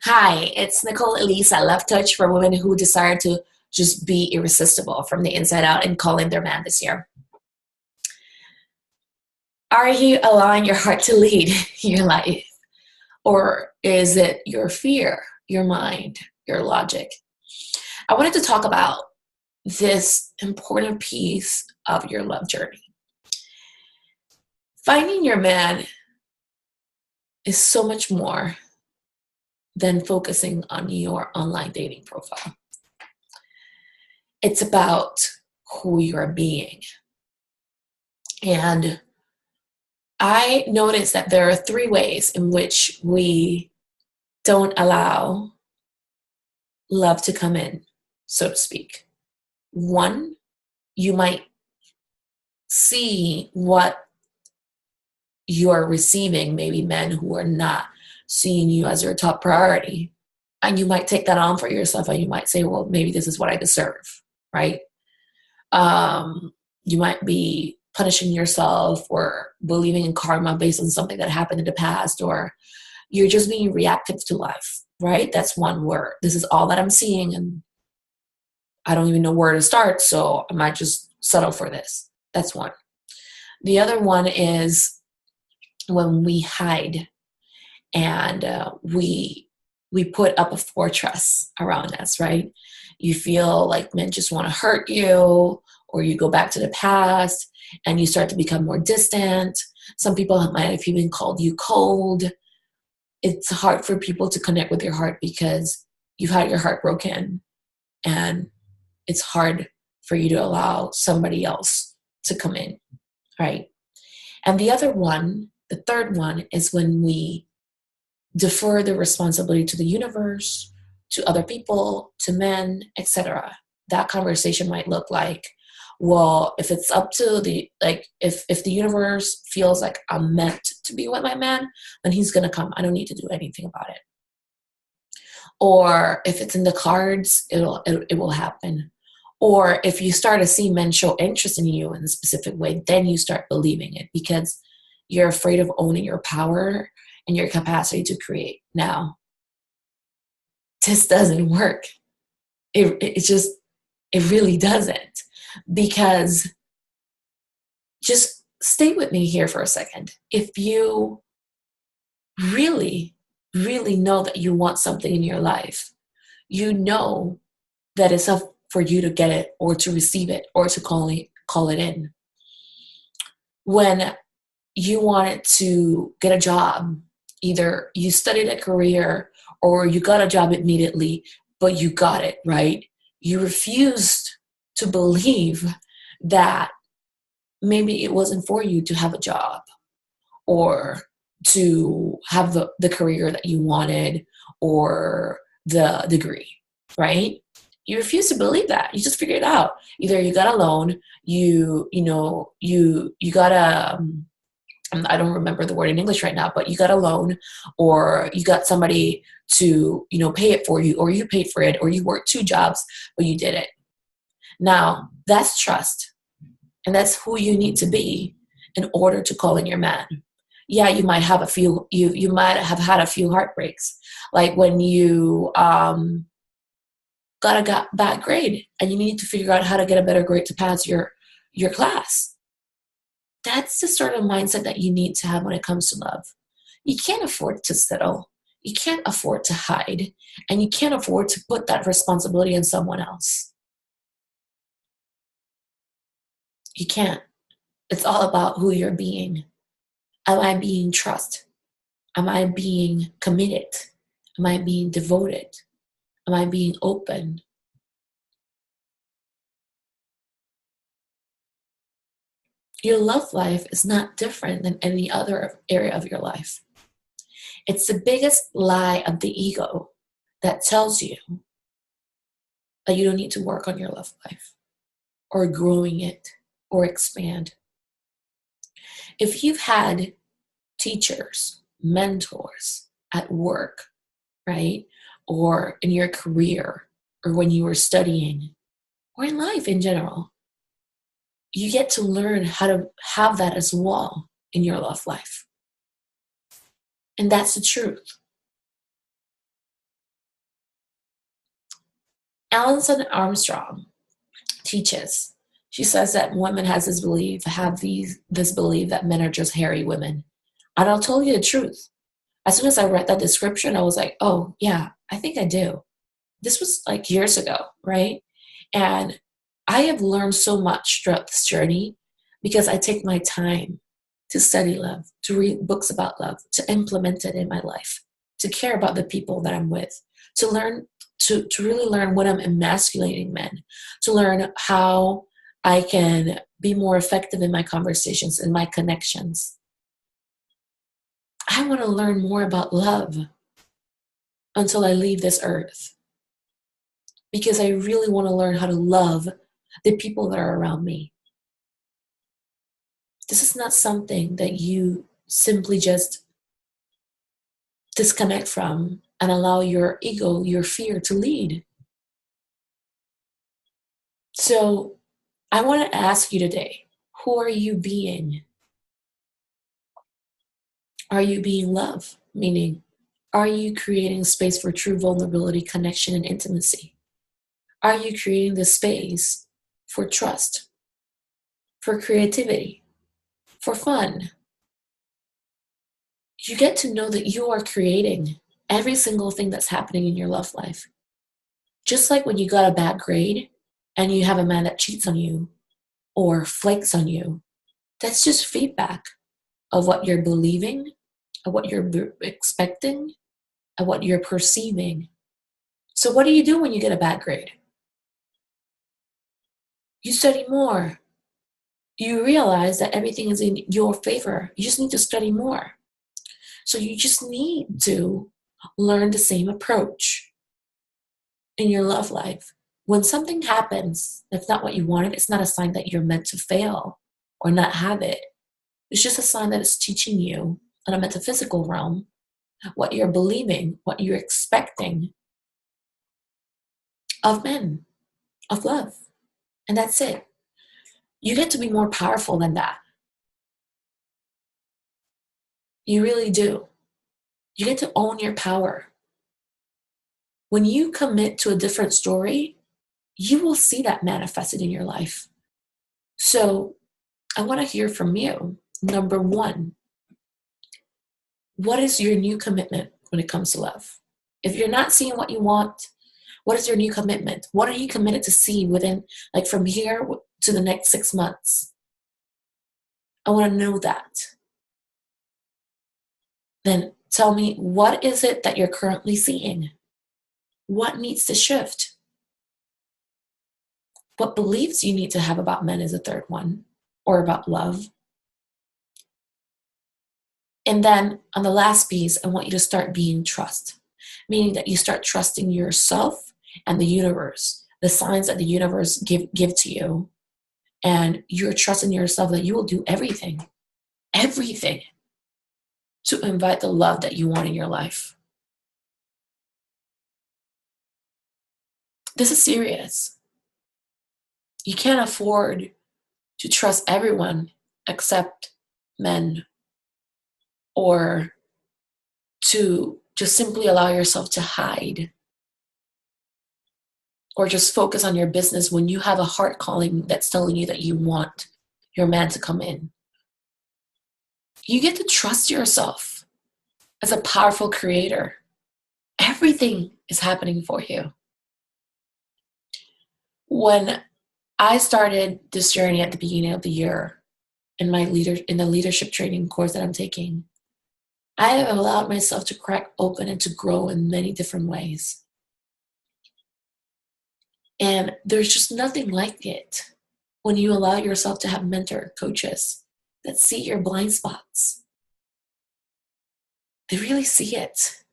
Hi, it's Nicole Elissa, Love Touch for women who desire to just be irresistible from the inside out and call in their man this year. Are you allowing your heart to lead your life? Or is it your fear, your mind, your logic? I wanted to talk about this important piece of your love journey. Finding your man is so much more than focusing on your online dating profile. It's about who you're being. And I noticed that there are three ways in which we don't allow love to come in, so to speak. One, you might see what you're receiving, maybe men who are not seeing you as your top priority. And you might take that on for yourself and you might say, well, maybe this is what I deserve, right? You might be punishing yourself or believing in karma based on something that happened in the past, or you're just being reactive to life, right? That's one word. This is all that I'm seeing and I don't even know where to start, so I might just settle for this. That's one. The other one is when we hide and we put up a fortress around us, right? You feel like men just want to hurt you, or you go back to the past and you start to become more distant. Some people might have even called you cold. It's hard for people to connect with your heart because you've had your heart broken, and it's hard for you to allow somebody else to come in, right? And the other one, the third one, is when we defer the responsibility to the universe, to other people, to men, etc. That conversation might look like, well, if it's up to the, like, if the universe feels like I'm meant to be with my man, then he's gonna come. I don't need to do anything about it. Or if it's in the cards, it will happen. Or if you start to see men show interest in you in a specific way, then you start believing it because you're afraid of owning your power and your capacity to create. Now, this doesn't work. It really doesn't. Because just stay with me here for a second. If you really, really know that you want something in your life, you know that it's up for you to get it or to receive it or to call it in. When you wanted to get a job, either you studied a career or you got a job immediately, but you got it, right? You refused to believe that maybe it wasn't for you to have a job or to have the career that you wanted or the degree, right? You refuse to believe that. You just figure it out. Either you got a loan, you got a I don't remember the word in English right now, but you got a loan, or you got somebody to, pay it for you, or you paid for it, or you worked two jobs, but you did it. Now, that's trust. And that's who you need to be in order to call in your man. Yeah, you might have you might have had a few heartbreaks. Like when you got a bad grade and you need to figure out how to get a better grade to pass your class. That's the sort of mindset that you need to have when it comes to love. You can't afford to settle. You can't afford to hide. And you can't afford to put that responsibility on someone else. You can't. It's all about who you're being. Am I being trust? Am I being committed? Am I being devoted? Am I being open? Your love life is not different than any other area of your life. It's the biggest lie of the ego that tells you that you don't need to work on your love life or growing it or expand. If you've had teachers, mentors at work, right? Or in your career, or when you were studying, or in life in general, you get to learn how to have that as well in your love life. And that's the truth. Alison Armstrong teaches. She says that women this belief that men are just hairy women. And I'll tell you the truth. As soon as I read that description, I was like, oh yeah, I think I do. This was like years ago, right? And I have learned so much throughout this journey because I take my time to study love, to read books about love, to implement it in my life, to care about the people that I'm with, to learn, to really learn when I'm emasculating men, to learn how I can be more effective in my conversations and my connections. I want to learn more about love until I leave this earth because I really want to learn how to love the people that are around me. This is not something that you simply just disconnect from and allow your ego, your fear to lead. So I want to ask you today, who are you being? Are you being love? Meaning, are you creating space for true vulnerability, connection, and intimacy? Are you creating the space for trust, for creativity, for fun? You get to know that you are creating every single thing that's happening in your love life. Just like when you got a bad grade and you have a man that cheats on you or flakes on you, that's just feedback of what you're believing, of what you're expecting, of what you're perceiving. So what do you do when you get a bad grade? You study more. You realize that everything is in your favor. You just need to study more. So you just need to learn the same approach in your love life. When something happens that's not what you wanted, it's not a sign that you're meant to fail or not have it. It's just a sign that it's teaching you on a metaphysical realm what you're believing, what you're expecting of men, of love. And that's it. You get to be more powerful than that. You really do. You get to own your power. When you commit to a different story, you will see that manifested in your life. So I want to hear from you. Number one, what is your new commitment when it comes to love? If you're not seeing what you want, what is your new commitment? What are you committed to see within, like from here to the next 6 months? I want to know that. Then tell me, what is it that you're currently seeing? What needs to shift? What beliefs you need to have about men is a third one, or about love. And then on the last piece, I want you to start being trust, meaning that you start trusting yourself and the universe, the signs that the universe give to you. And you're trusting yourself that you will do everything to invite the love that you want in your life. This is serious. You can't afford to trust everyone except men, or to just simply allow yourself to hide or just focus on your business when you have a heart calling that's telling you that you want your man to come in. You get to trust yourself as a powerful creator. Everything is happening for you. When I started this journey at the beginning of the year in the leadership training course that I'm taking, I have allowed myself to crack open and to grow in many different ways. And there's just nothing like it when you allow yourself to have mentor coaches that see your blind spots. They really see it.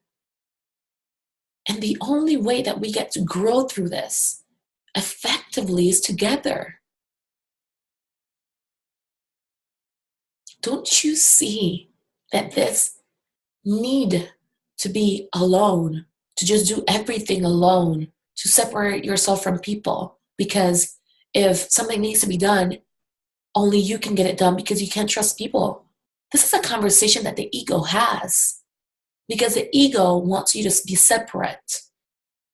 And the only way that we get to grow through this effectively is together. Don't you see that this need to be alone, to just do everything alone, to separate yourself from people, because if something needs to be done, only you can get it done because you can't trust people? This is a conversation that the ego has, because the ego wants you to be separate.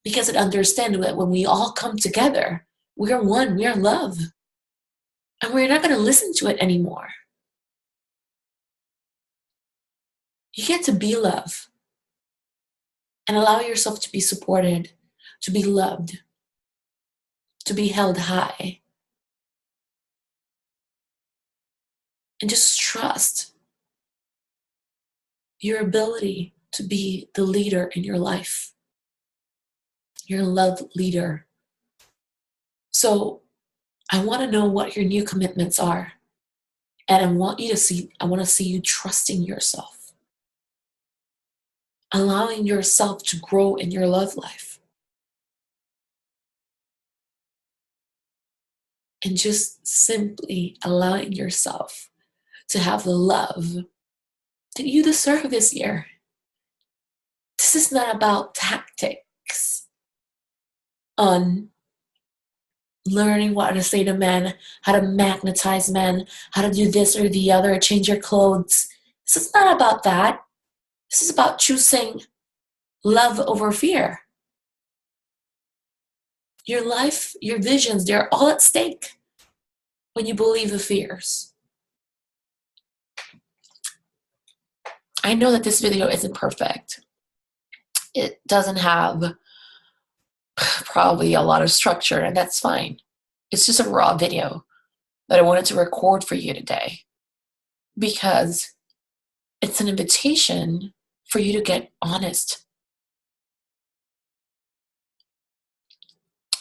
because it understands that when we all come together, we are one, we are love. And we're not going to listen to it anymore. You get to be love and allow yourself to be supported, to be loved, to be held high. And just trust your ability to be the leader in your life, your love leader. So I want to know what your new commitments are. And I want to see you trusting yourself, allowing yourself to grow in your love life. And just simply allowing yourself to have the love that you deserve this year. This is not about tactics on learning what to say to men, how to magnetize men, how to do this or the other, change your clothes. This is not about that. This is about choosing love over fear. Your life, your visions, they're all at stake when you believe the fears. I know that this video isn't perfect. It doesn't have probably a lot of structure, and that's fine. It's just a raw video that I wanted to record for you today because it's an invitation for you to get honest.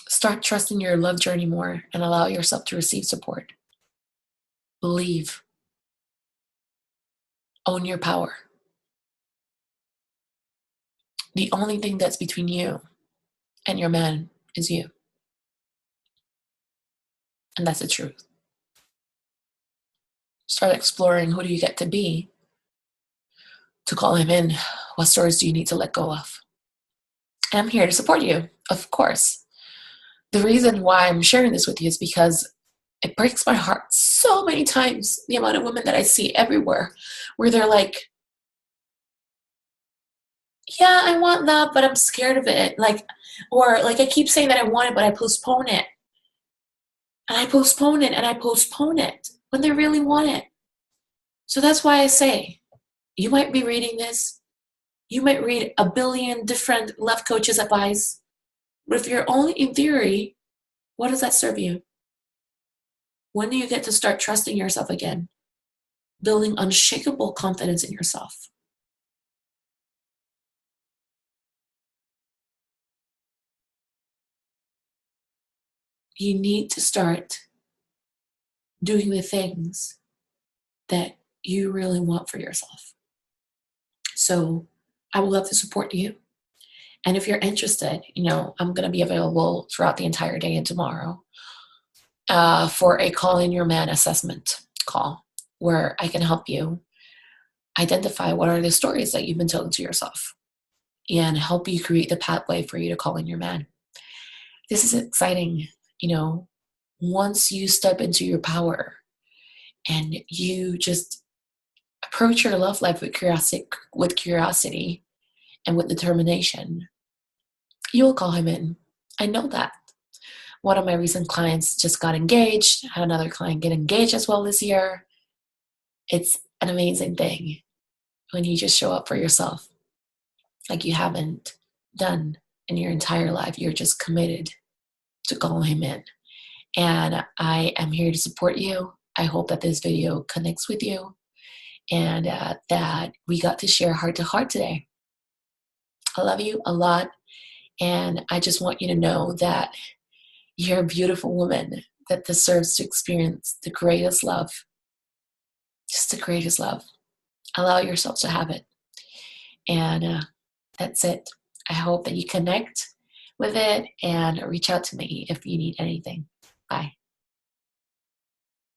Start trusting your love journey more and allow yourself to receive support. Believe. Own your power. The only thing that's between you and your man is you. And that's the truth. Start exploring who do you get to be to call him in. What stories do you need to let go of? And I'm here to support you, of course. The reason why I'm sharing this with you is because it breaks my heart so many times, the amount of women that I see everywhere, where they're like, yeah, I want love, but I'm scared of it. Or I keep saying that I want it, but I postpone it. And I postpone it, and I postpone it when they really want it. So that's why I say, you might be reading this. You might read a billion different love coaches' advice. But if you're only in theory, what does that serve you? When do you get to start trusting yourself again? Building unshakable confidence in yourself. You need to start doing the things that you really want for yourself. So I would love to support you. And if you're interested, I'm going to be available throughout the entire day and tomorrow for a Call in Your Man assessment call where I can help you identify what are the stories that you've been telling to yourself and help you create the pathway for you to call in your man. This is exciting. Once you step into your power and you just approach your love life with curiosity and with determination, you will call him in. I know that. One of my recent clients just got engaged. I had another client get engaged as well this year. It's an amazing thing when you just show up for yourself like you haven't done in your entire life. You're just committed to call him in. And I am here to support you. I hope that this video connects with you and that we got to share heart to heart today. I love you a lot. And I just want you to know that you're a beautiful woman that deserves to experience the greatest love. Just the greatest love. Allow yourself to have it. And that's it. I hope that you connect with it and reach out to me if you need anything. Bye.